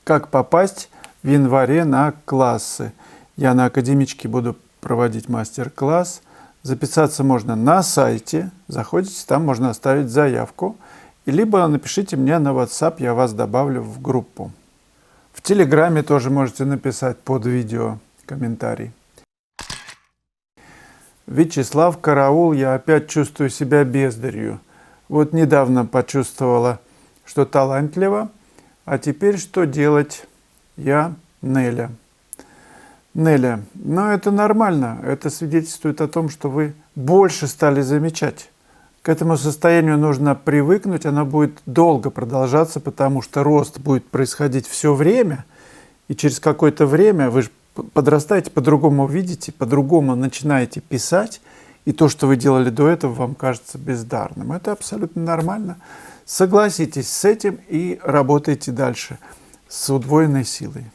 Как попасть в январе на классы? Я на Академичке буду проводить мастер-класс. Записаться можно на сайте. Заходите, там можно оставить заявку. Либо напишите мне на WhatsApp, я вас добавлю в группу. В Телеграме тоже можете написать под видео комментарий. Вячеслав, караул, я опять чувствую себя бездарью. Вот недавно почувствовала, что талантлива, а теперь что делать? Я Неля. Неля, но это нормально, это свидетельствует о том, что вы больше стали замечать. К этому состоянию нужно привыкнуть, оно будет долго продолжаться, потому что рост будет происходить все время, и через какое-то время вы же подрастаете, по-другому видите, по-другому начинаете писать, и то, что вы делали до этого, вам кажется бездарным. Это абсолютно нормально. Согласитесь с этим и работайте дальше с удвоенной силой.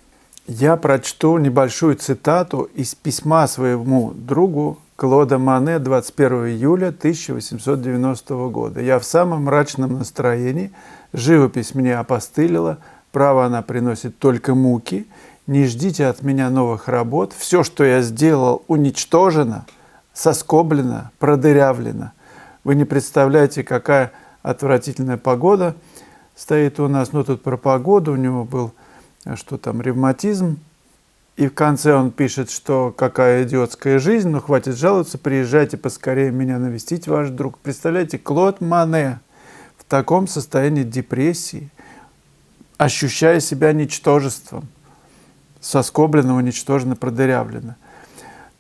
Я прочту небольшую цитату из письма своему другу Клода Мане 21 июля 1890 года. «Я в самом мрачном настроении, живопись мне опостылила, право она приносит только муки, не ждите от меня новых работ, все, что я сделал, уничтожено, соскоблено, продырявлено. Вы не представляете, какая отвратительная погода стоит у нас». Ну, тут про погоду, у него был, что там, ревматизм. И в конце он пишет, что какая идиотская жизнь, но хватит жаловаться, приезжайте поскорее меня навестить, ваш друг. Представляете, Клод Мане в таком состоянии депрессии, ощущая себя ничтожеством, соскоблено, уничтожено, продырявлено.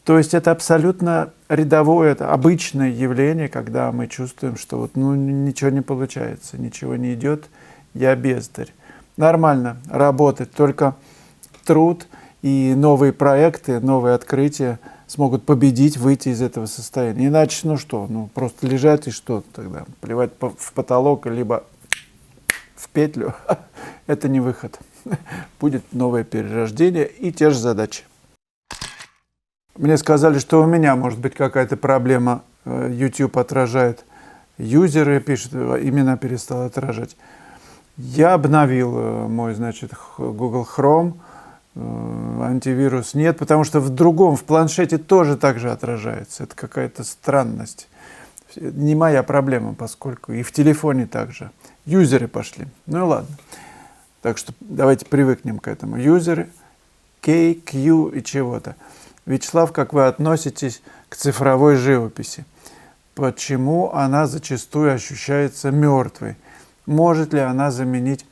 То есть это абсолютно рядовое, это обычное явление, когда мы чувствуем, что вот, ничего не получается, ничего не идет, я бездарь. Нормально работать, только труд и новые проекты, новые открытия смогут победить, выйти из этого состояния. Иначе, просто лежать и что тогда? Плевать в потолок, либо в петлю. Это не выход. Будет новое перерождение и те же задачи. Мне сказали, что у меня может быть какая-то проблема. YouTube отражает юзеры, пишет, имена перестал отражать. Я обновил мой, Google Chrome, антивирус нет, потому что в планшете тоже так же отражается. Это какая-то странность. Не моя проблема, поскольку и в телефоне также. Юзеры пошли. Ну и ладно. Так что давайте привыкнем к этому. Юзеры, K, Q и чего-то. Вячеслав, как вы относитесь к цифровой живописи? Почему она зачастую ощущается мертвой? Может ли она заменить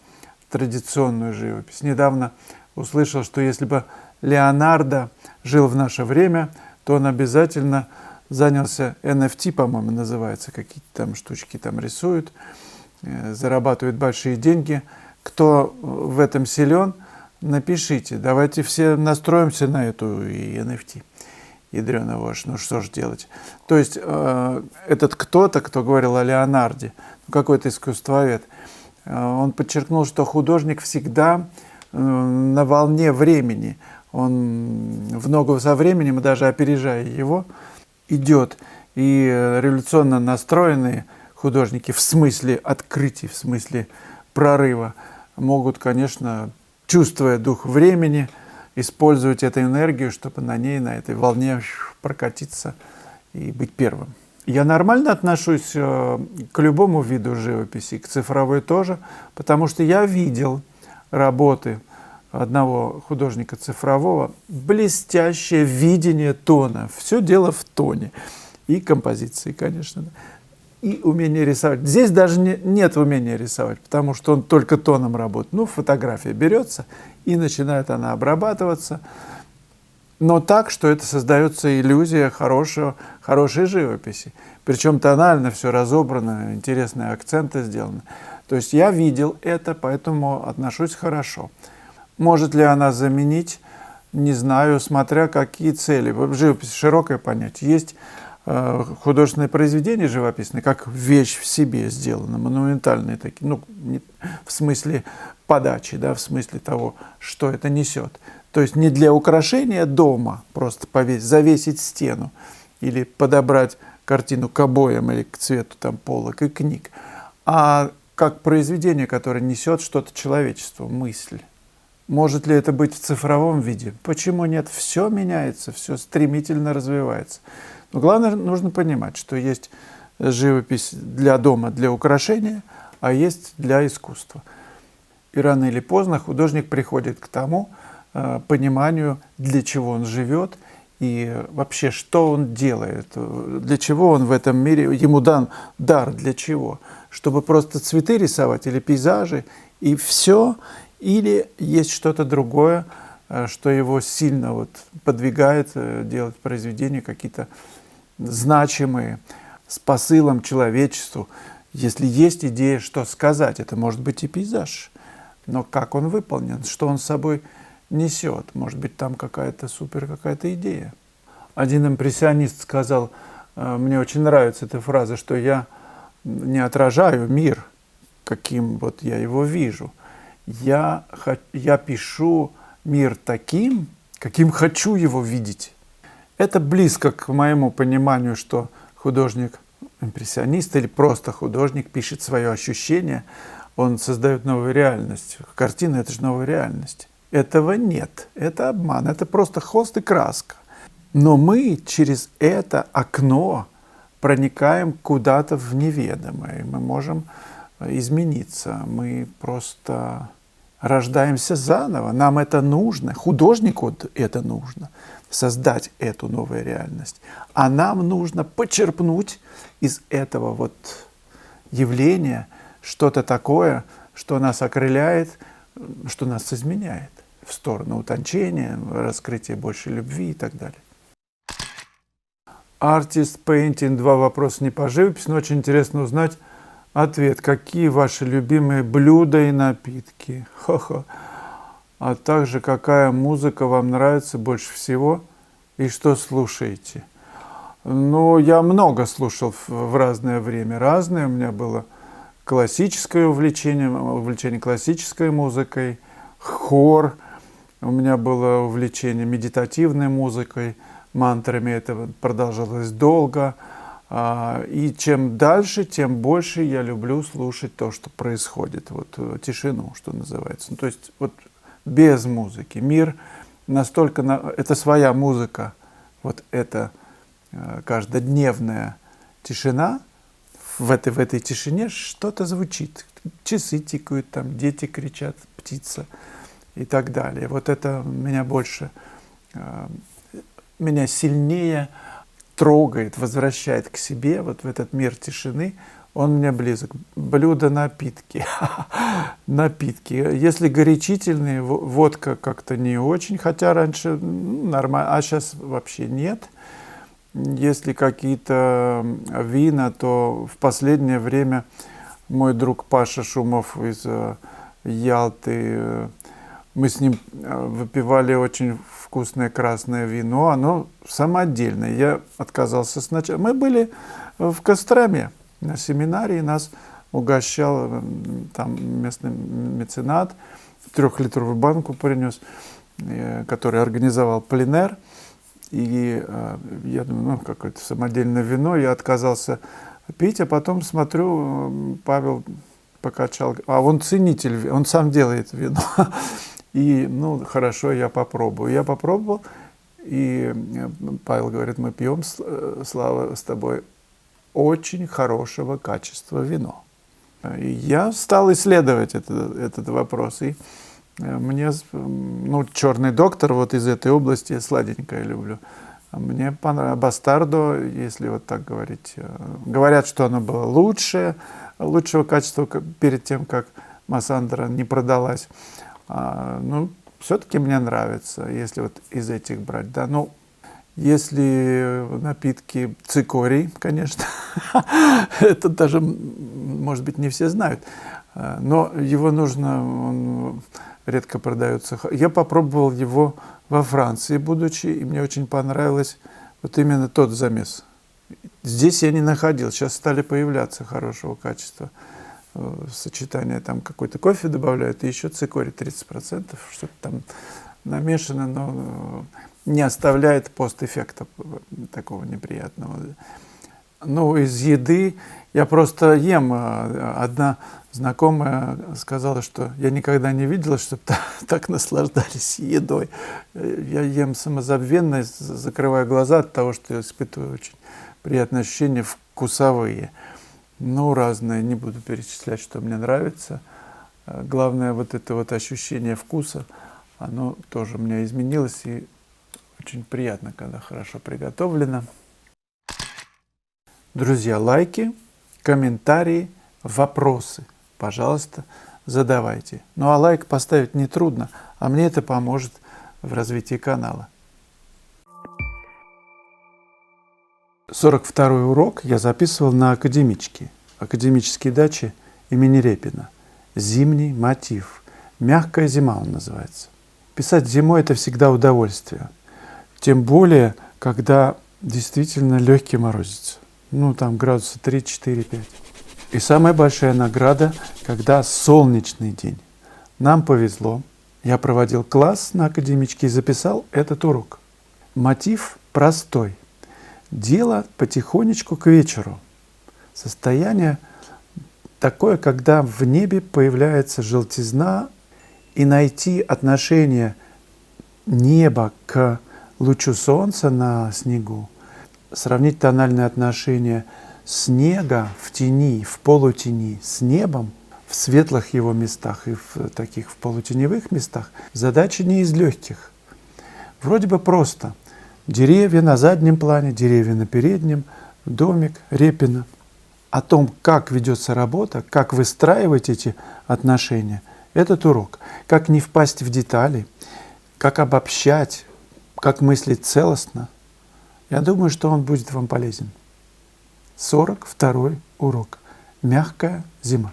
традиционную живопись? Недавно услышал, что если бы Леонардо жил в наше время, то он обязательно занялся NFT, по-моему, называется, какие-то там штучки там рисуют, зарабатывают большие деньги. Кто в этом силен, напишите, давайте все настроимся на эту и NFT. Ядрёна вошь, что же делать? То есть этот кто-то, кто говорил о Леонарде, какой-то искусствовед, он подчеркнул, что художник всегда на волне времени. Он в ногу со временем, даже опережая его, идет. И революционно настроенные художники в смысле открытий, в смысле прорыва могут, конечно, чувствуя дух времени, использовать эту энергию, чтобы на этой волне прокатиться и быть первым. Я нормально отношусь к любому виду живописи, к цифровой тоже, потому что я видел работы одного художника цифрового, блестящее видение тона. Все дело в тоне. И композиции, конечно. И умение рисовать. Здесь даже нет умения рисовать, потому что он только тоном работает. Фотография берется, и начинает она обрабатываться. Но так, что это создается иллюзия хорошей живописи. Причем тонально все разобрано, интересные акценты сделаны. То есть я видел это, поэтому отношусь хорошо. Может ли она заменить? Не знаю, смотря какие цели. Живопись — широкое понятие. Есть художественные произведения живописные, как вещь в себе сделаны, монументальные такие, в смысле подачи, в смысле того, что это несет. То есть не для украшения дома, просто завесить стену или подобрать картину к обоям или к цвету полок и книг, а как произведение, которое несет что-то человечеству, мысль. Может ли это быть в цифровом виде? Почему нет? Все меняется, все стремительно развивается. Но главное, нужно понимать, что есть живопись для дома, для украшения, а есть для искусства. И рано или поздно художник приходит к тому пониманию, для чего он живет и вообще, что он делает, для чего он в этом мире, ему дан дар, для чего. Чтобы просто цветы рисовать или пейзажи, и все, или есть что-то другое, что его сильно вот подвигает делать произведения какие-то значимые, с посылом человечеству. Если есть идея, что сказать, это может быть и пейзаж, но как он выполнен, что он с собой несет, может быть, там какая-то идея. Один импрессионист сказал, мне очень нравится эта фраза, что я не отражаю мир, каким вот я его вижу. Я пишу мир таким, каким хочу его видеть. Это близко к моему пониманию, что художник, импрессионист или просто художник пишет свое ощущение, он создает новую реальность. Картина – это же новая реальность. Этого нет, это обман, это просто холст и краска. Но мы через это окно проникаем куда-то в неведомое, мы можем измениться, мы просто рождаемся заново, нам это нужно, художнику это нужно, создать эту новую реальность. А нам нужно почерпнуть из этого вот явления что-то такое, что нас окрыляет, что нас изменяет в сторону утончения, раскрытия большей любви и так далее. Artist Painting, 2 вопроса не по живописи, но очень интересно узнать ответ. Какие ваши любимые блюда и напитки? Хо-хо. А также, какая музыка вам нравится больше всего и что слушаете? Ну, я много слушал в разное время. Разное. У меня было классическое увлечение классической музыкой, хор. У меня было увлечение медитативной музыкой, мантрами. Это продолжалось долго. И чем дальше, тем больше я люблю слушать то, что происходит. Вот тишину, что называется. Ну, то есть вот без музыки. Мир настолько... Это своя музыка. Вот эта каждодневная тишина. В этой тишине что-то звучит. Часы тикают, там дети кричат, птица и так далее. Вот это меня больше... меня сильнее трогает, возвращает к себе, вот в этот мир тишины, он мне близок. Блюда, напитки. Напитки. Если горячительные, водка как-то не очень, хотя раньше нормально, а сейчас вообще нет. Если какие-то вина, то в последнее время мой друг Паша Шумов из Ялты, мы с ним выпивали очень вкусное красное вино, оно самодельное. Я отказался сначала. Мы были в Костроме на семинаре, и нас угощал там местный меценат, 3-литровую банку принес, который организовал пленэр. И я думаю, ну, какое-то самодельное вино. Я отказался пить, а потом смотрю, Павел покачал. А он ценитель, он сам делает вино. И, ну, хорошо, я попробую. Я попробовал, и Павел говорит, мы пьем, Слава, с тобой очень хорошего качества вино. И я стал исследовать этот вопрос. И мне, ну, «Черный доктор» вот из этой области, я сладенькое люблю. Мне понравилось «Бастардо», если вот так говорить. Говорят, что оно было лучшего качества перед тем, как Массандра не продалась. Ну, все-таки мне нравится, если вот из этих брать, да. Ну, если напитки цикорий, конечно, это даже, может быть, не все знают, но его нужно, он редко продается. Я попробовал его во Франции, будучи, и мне очень понравилось вот именно тот замес. Здесь я не находил, сейчас стали появляться хорошего качества. Сочетание, там какой-то кофе добавляют, и еще цикорий 30%, что-то там намешано, но не оставляет постэффекта такого неприятного. Ну, из еды я просто ем. Одна знакомая сказала, что я никогда не видела, чтобы так наслаждались едой. Я ем самозабвенно, закрывая глаза от того, что я испытываю очень приятные ощущения вкусовые. Ну, разные, не буду перечислять, что мне нравится. Главное, вот это вот ощущение вкуса, оно тоже у меня изменилось, и очень приятно, когда хорошо приготовлено. Друзья, лайки, комментарии, вопросы, пожалуйста, задавайте. Ну а лайк поставить нетрудно, а мне это поможет в развитии канала. 42-й урок я записывал на академической даче имени Репина. Зимний мотив. Мягкая зима он называется. Писать зимой – это всегда удовольствие. Тем более, когда действительно легкий морозец. Ну, там градуса 3, 4, 5. И самая большая награда, когда солнечный день. Нам повезло. Я проводил класс на академичке и записал этот урок. Мотив простой. Дело потихонечку к вечеру. Состояние такое, когда в небе появляется желтизна, и найти отношение неба к лучу солнца на снегу, сравнить тональное отношение снега в тени, в полутени с небом, в светлых его местах и в таких в полутеневых местах, задача не из легких. Вроде бы просто. Деревья на заднем плане, деревья на переднем, домик Репина. О том, как ведется работа, как выстраивать эти отношения, этот урок. Как не впасть в детали, как обобщать, как мыслить целостно. Я думаю, что он будет вам полезен. 42-й урок. Мягкая зима.